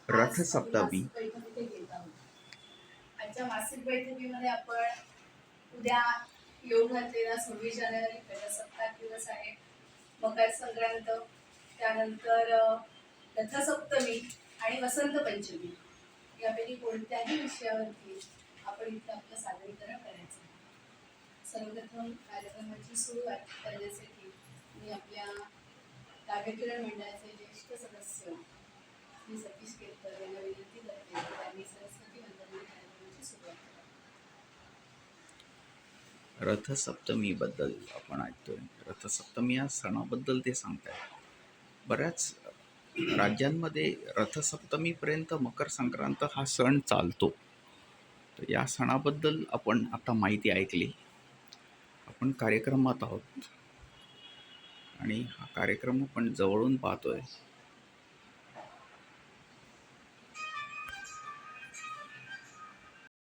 रथसप्तमी. मासिक बैठकीत घेत आहोत. आजच्या मासिक बैठकीमध्ये आपण उद्या येऊन घातलेला 26 जानेवारी प्रजासत्ताक दिवस आहे, मकर संक्रांत, त्यानंतर रथसप्तमी आणि वसंत पंचमी यापैकी कोणत्याही विषयावरती आपण इथे आपलं सादरीकरण करायचं आहे. सर्वप्रथम कार्यक्रमाची सुरुवात करण्यासाठी मी आपल्या काव्यकिरण मंडळाचे ज्येष्ठ सदस्य श्री सतीश केतकर यांना विनंती करते की त्यांनी सरस्वती वंदनेने कार्यक्रमाची सुरुवात करावी. रथसप्तमीबद्दल आपण ऐकतोय. रथसप्तमी या सणाबद्दल ते सांगतायत. बऱ्याच राज्यांमध्ये रथसप्तमीपर्यंत मकर संक्रांत हा सण चालतो. तर या सणाबद्दल आपण आता माहिती ऐकली. आपण कार्यक्रमात आहोत आणि हा कार्यक्रम आपण जवळून पाहतोय.